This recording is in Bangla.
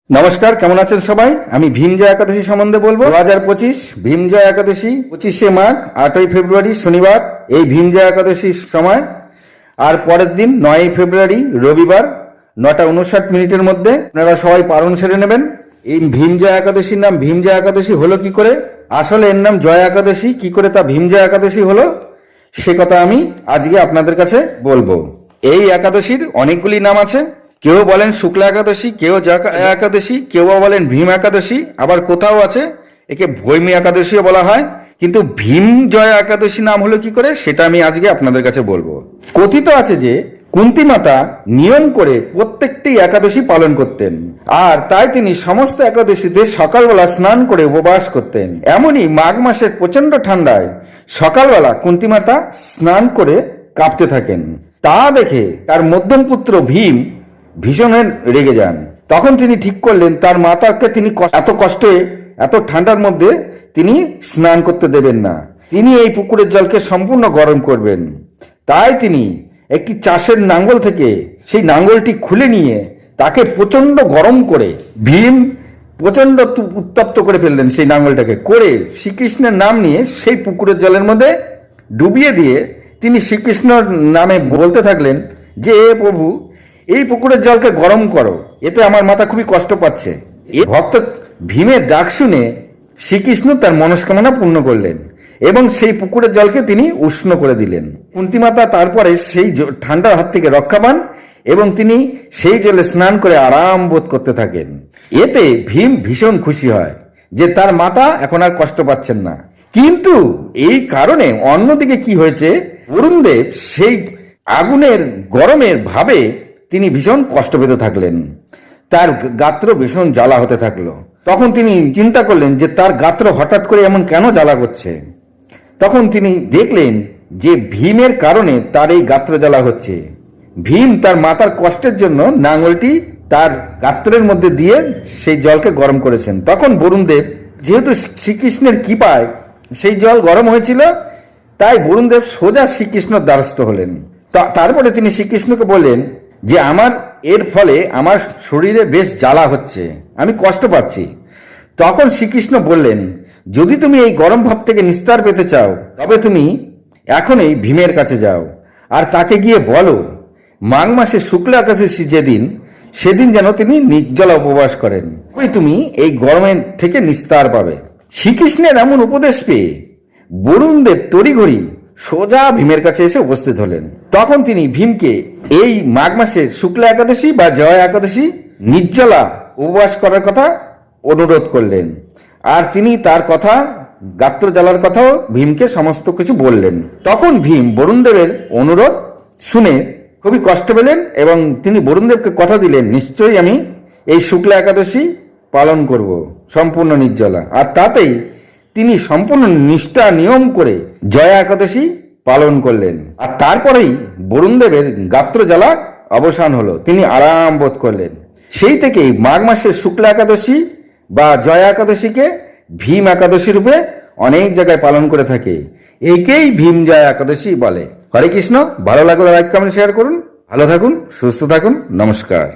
নমস্কার, কেমন আছেন সবাই? আমি ভীম জয় একাদশী সম্বন্ধে বলবো। 2025 ভীম জয় একাদশী 25শে মাঘ 8ই ফেব্রুয়ারি শনিবার এই ভীম জয় একাদশীর সময়। আর পরের দিন 9ই ফেব্রুয়ারি রবিবার 9:59 মধ্যে আপনারা সবাই পালন সেরে নেবেন। এই ভীম জয় একাদশীর নাম ভীম জয় একাদশী হলো কি করে? আসলে এর নাম জয় একাদশী, কি করে তা ভীম জয় একাদশী হলো সে কথা আমি আজকে আপনাদের কাছে বলবো। এই একাদশীর অনেকগুলি নাম আছে। কেউ বলেন শুক্লা একাদশী, কেউ জয় একাদশী, কেউ বলেন ভীম একাদশী, আবার কোথাও আছে একে ভৈমী একাদশীও বলা হয়। কিন্তু ভীম জয় একাদশী নাম হলো কি করে সেটা আমি আজকে আপনাদের কাছে বলবো। কথিত আছে যে কুন্তী মাতা নিয়ম করে প্রত্যেকটি একাদশী পালন করতেন, আর তাই তিনি সমস্ত একাদশীতে সকালবেলা স্নান করে উপবাস করতেন। এমনই মাঘ মাসের প্রচন্ড ঠান্ডায় সকালবেলা কুন্তী মাতা স্নান করে কাঁপতে থাকেন। তা দেখে তার মধ্যম পুত্র ভীম ভীষণ রেগে যান। তখন তিনি ঠিক করলেন তার মাতাকে তিনি এত কষ্টে এত ঠান্ডার মধ্যে তিনি স্নান করতে দেবেন না, তিনি এই পুকুরের জলকে সম্পূর্ণ গরম করবেন। তাই তিনি একটি চাষের নাঙ্গল থেকে সেই নাঙ্গলটি খুলে নিয়ে তাকে প্রচন্ড গরম করে ভীম প্রচন্ড উত্তপ্ত করে ফেললেন। সেই নাঙ্গলটাকে করে শ্রীকৃষ্ণের নাম নিয়ে সেই পুকুরের জলের মধ্যে ডুবিয়ে দিয়ে তিনি শ্রীকৃষ্ণর নামে বলতে থাকলেন যে এ প্রভু, এই পুকুরের জলকে গরম করো, এতে আমার মাথা খুবই কষ্ট পাচ্ছে। এই ভক্ত ভীমের ডাক শুনে শ্রীকৃষ্ণ তার মনস্কামনা পূর্ণ করলেন এবং সেই পুকুরের জলকে তিনি উষ্ণ করে দিলেন। কুন্তী মাতা তারপরে সেই ঠান্ডার হাত থেকে রক্ষা পান এবং তিনি সেই জলে স্নান করে আরাম বোধ করতে থাকেন। এতে ভীম ভীষণ খুশি হয় যে তার মাতা এখন আর কষ্ট পাচ্ছেন না। কিন্তু এই কারণে অন্যদিকে কি হয়েছে, বরুণদেব সেই আগুনের গরমের ভাবে তিনি ভীষণ কষ্ট পেতে থাকলেন, তার গাত্র ভীষণ জ্বালা হতে থাকলো। তখন তিনি চিন্তা করলেন যে তার গাত্র হঠাৎ করে এমন কেন জ্বালা করছে। তখন তিনি দেখলেন যে ভীমের কারণে তার এই গাত্র জ্বালা হচ্ছে। ভীম তার মাতার কষ্টের জন্য নাঙ্গলটি তার গাত্রের মধ্যে দিয়ে সেই জলকে গরম করেছেন। তখন বরুণদেব, যেহেতু শ্রীকৃষ্ণের কৃপায় সেই জল গরম হয়েছিল, তাই বরুণদেব সোজা শ্রীকৃষ্ণের দ্বারস্থ হলেন। তারপরে তিনি শ্রীকৃষ্ণকে বললেন যে আমার এর ফলে আমার শরীরে বেশ জ্বালা হচ্ছে, আমি কষ্ট পাচ্ছি। তখন শ্রীকৃষ্ণ বললেন, যদি তুমি এই গরম ভাব থেকে নিস্তার পেতে চাও তবে তুমি এখনই ভীমের কাছে যাও, আর তাকে গিয়ে বলো মাঘ মাসে শুক্লা একাদশী যেদিন, সেদিন যেন তিনি নির্জলা উপবাস করেন, ওই তুমি এই গরমের থেকে নিস্তার পাবে। শ্রীকৃষ্ণের এমন উপদেশ পেয়ে বরুণদেব তড়িঘড়ি সোজা ভীমের কাছে এসে উপস্থিত হলেন। তখন তিনি ভীমকে এই মাঘ মাসের শুক্লা একাদশী বা জয় একাদশী নির্জলা উপবাস করার কথা অনুরোধ করলেন, আর তিনি তার কথা গাত্র জ্বালার কথাও ভীমকে সমস্ত কিছু বললেন। তখন ভীম বরুণদেবের অনুরোধ শুনে খুবই কষ্ট পেলেন এবং তিনি বরুণদেবকে কথা দিলেন, নিশ্চয়ই আমি এই শুক্লা একাদশী পালন করব সম্পূর্ণ নির্জলা। আর তাতেই তিনি সম্পূর্ণ নিষ্ঠা নিয়ম করে জয়া একাদশী পালন করলেন। আর তারপরেই বরুণদেবের গাত্র জ্বালা অবসান হলো, তিনি আরাম বোধ করলেন। সেই থেকেই মাঘ মাসের শুক্লা একাদশী বা জয়া একাদশীকে ভীম একাদশী রূপে অনেক জায়গায় পালন করে থাকে। একেই ভীম জয়া একাদশী বলে। হরে কৃষ্ণ। ভালো লাগলে লাইক কমেন্ট শেয়ার করুন। ভালো থাকুন, সুস্থ থাকুন। নমস্কার।